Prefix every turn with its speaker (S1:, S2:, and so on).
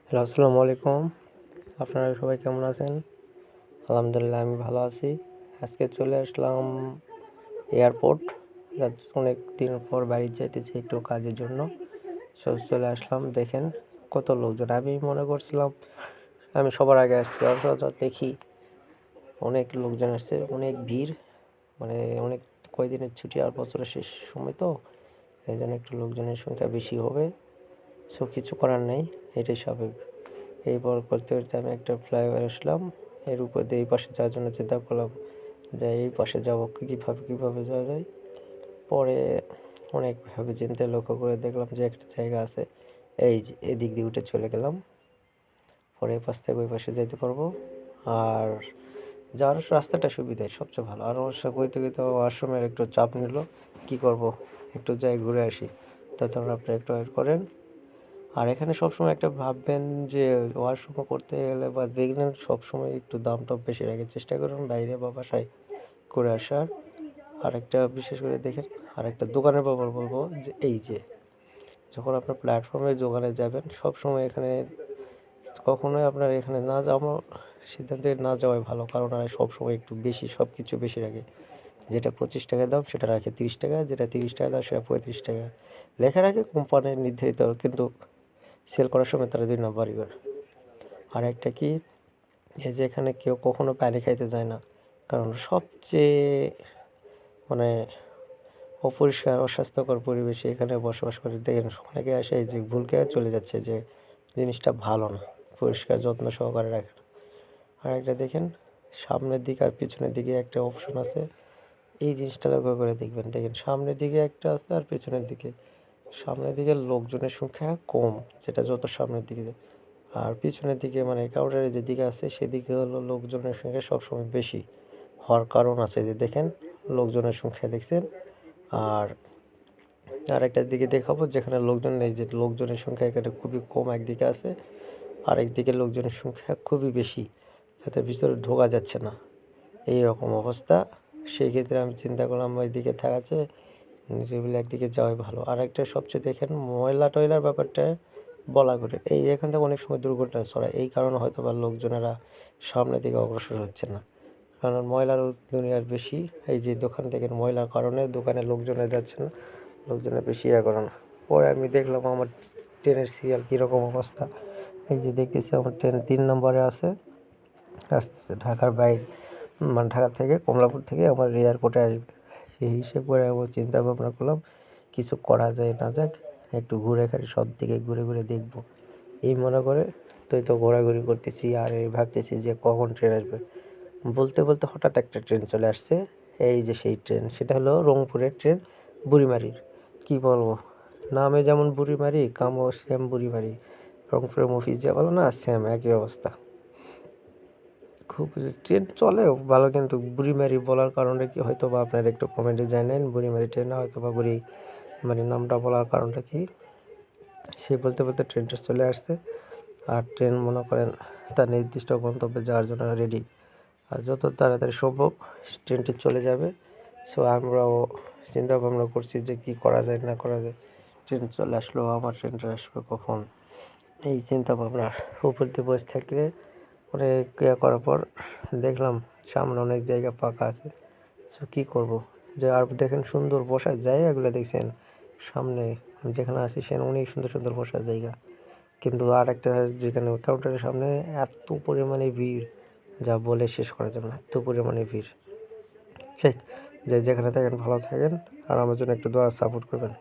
S1: Hello, আসসালামু আলাইকুম। আপনারা সবাই কেমন আছেন? আলহামদুলিল্লাহ আমি ভালো আছি। আজকে চলে আসলাম এয়ারপোর্ট। অনেক দিন পর বাড়ি যাইতেছি একটু কাজের জন্য। চলে আসলাম। দেখেন কত লোকজন। আমি মনে করছিলাম আমি সবার আগে আসছি। অথচ দেখি অনেক লোকজন আসছে, অনেক ভিড়। মানে অনেক কয়দিনের ছুটি আর বছরের শেষ সময় তো, এই জন্য একটু লোকজনের সংখ্যা বেশি হবে। কিছু করার নেই, এটাই স্বাভাবিক। এরপর করতে করতে আমি একটা ফ্লাইওভার আসলাম। এর উপর দিয়ে এই পাশে যাওয়ার জন্য চিন্তা করলাম যে এই পাশে যাবো, কীভাবে যাওয়া যায়। পরে অনেক ভাবে চিন্তা লক্ষ্য করে দেখলাম যে একটা জায়গা আছে, এই যে এদিক দিয়ে উঠে চলে গেলাম। পরে এই পাশ থেকে ওই পাশে যেতে পারবো। আর যাওয়ার রাস্তাটা সুবিধায় সবচেয়ে ভালো। আর অবশ্য কইতে কইতে ওয়াশরুমের একটু চাপ নিল, কী করব, একটু যাই ঘুরে আসি। তখন আপনি একটু ওয়েট করেন। আর এখানে সবসময় একটা ভাববেন যে ওয়াশরুমও করতে গেলে বা দেখবেন সবসময় একটু দাম টাম বেশি রাখার চেষ্টা করুন বাইরে বা বাসায় করে আসার। আরেকটা বিশেষ করে দেখেন, আরেকটা দোকানের ব্যাপার বলবো যে এই যে যখন আপনার প্ল্যাটফর্মের দোকানে যাবেন সবসময় এখানে কখনোই আপনার এখানে না যাওয়া সিদ্ধান্তে না যাওয়াই ভালো, কারণ আর সবসময় একটু বেশি সব কিছু বেশি রাখে। যেটা 25 টাকা দাম সেটা রাখে 30 টাকা, যেটা 30 টাকা দাম সেটা 35 টাকা লেখা রাখে কোম্পানির নির্ধারিত, কিন্তু সেল করার সময় তারা 2 নম্বরই করে। আর একটা কি, এই যে এখানে কেউ কখনো পানি খাইতে যায় না, কারণ সবচেয়ে মানে অপরিষ্কার অস্বাস্থ্যকর পরিবেশে এখানে বসবাস করে। দেখেন অনেকে আসে এই যে ভুল খেয়ে চলে যাচ্ছে, যে জিনিসটা ভালো না, পরিষ্কার যত্ন সহকারে রাখে না। আর একটা দেখেন সামনের দিকে আর পিছনের দিকে একটা অপশন আছে, এই জিনিসটা লক্ষ্য করে দেখবেন। দেখেন সামনের দিকে একটা আছে আর পিছনের দিকে। সামনের দিকে লোকজনের সংখ্যা কম, যেটা যত সামনের দিকে যায়। আর পিছনের দিকে মানে কাউন্টারের যেদিকে আছে সেদিকে হলো লোকজনের সংখ্যা সবসময় বেশি হওয়ার কারণ আছে। যে দেখেন লোকজনের সংখ্যা দেখছেন। আর আরেকটার দিকে দেখাবো যেখানে লোকজন নেই, যে লোকজনের সংখ্যা এখানে খুবই কম একদিকে আছে, আর একদিকে লোকজনের সংখ্যা খুবই বেশি, যাতে ভিতরে ঢোকা যাচ্ছে না, এই রকম অবস্থা। সেই ক্ষেত্রে আমি চিন্তা করলাম ওইদিকে থাকা চেয়ে নিরিবিলি একদিকে যাওয়াই ভালো। আর একটা সবচেয়ে দেখেন ময়লা টয়লার ব্যাপারটা বলা করে, এই এখান থেকে অনেক সময় দুর্ঘটনা ছড়ায়। এই কারণে হয়তো বা লোকজনেরা সামনের দিকে অগ্রসর হচ্ছে না, কারণ ময়লার দুনিয়ার বেশি। এই যে দোকান থেকে ময়লার কারণে দোকানে লোকজনে যাচ্ছে না, লোকজনের বেশি করে না। পরে আমি দেখলাম আমার ট্রেনের সিরিয়াল কীরকম অবস্থা। এই যে দেখতেছি আমার ট্রেন 3 নম্বরে আছে, আসছে ঢাকার বাইরে, মানে ঢাকা থেকে কমলাপুর থেকে আমার এয়ারপোর্টে আসবে। সেই হিসেব করে আমার চিন্তা ভাবনা করলাম কিছু করা যায় না যাক, একটু ঘুরে খালি সব দিকে ঘুরে ঘুরে দেখবো, এই মনে করে তো ঘোরাঘুরি করতেছি। আর এই ভাবতেছি যে কখন ট্রেন আসবে। বলতে বলতে হঠাৎ একটা ট্রেন চলে আসছে। এই যে সেই ট্রেন, সেটা হলো রংপুরের ট্রেন, বুড়িমারির। কি বলবো, নামে যেমন বুড়িমারি, কামও সেম বুড়িমারি। রংপুরের মফিজ যা বলো না, সেম একই অবস্থা। খুব ট্রেন চলেও ভালো, কিন্তু বুড়িমারি বলার কারণে কি হয়তো বা আপনারা একটু কমেন্টে জানেন বুড়িমারি ট্রেন হয়তো বা বুড়িমারি নামটা বলার কারণটা কি। সে বলতে বলতে ট্রেনটা চলে আসছে। আর ট্রেন মনে করেন তার নির্দিষ্ট গন্তব্যে যাওয়ার জন্য রেডি। আর যত তাড়াতাড়ি সম্ভব ট্রেনটি চলে যাবে। আমরাও চিন্তা ভাবনা করছি যে কী করা যায় না করা যায়। ট্রেন চলে আসলো, আমার ট্রেনটা আসবে কখন, এই চিন্তা ভাবনার উপর দিয়ে বসে থাকলে অনেক ইয়ে করার পর দেখলাম সামনে অনেক জায়গা ফাঁকা আছে। কী করব, যে আর দেখেন সুন্দর বসার জায়গাগুলো দেখছেন সামনে, আমি যেখানে আছি সেখানে অনেক সুন্দর সুন্দর বসার জায়গা। কিন্তু আর একটা যেখানে কাউন্টারের সামনে এত পরিমাণে ভিড়, যা বলে শেষ করা যাবে না, এত পরিমাণে ভিড়। ঠিক, যে যেখানে থাকেন ভালো থাকেন, আর আমার জন্য একটু দোয়া সাপোর্ট করবেন।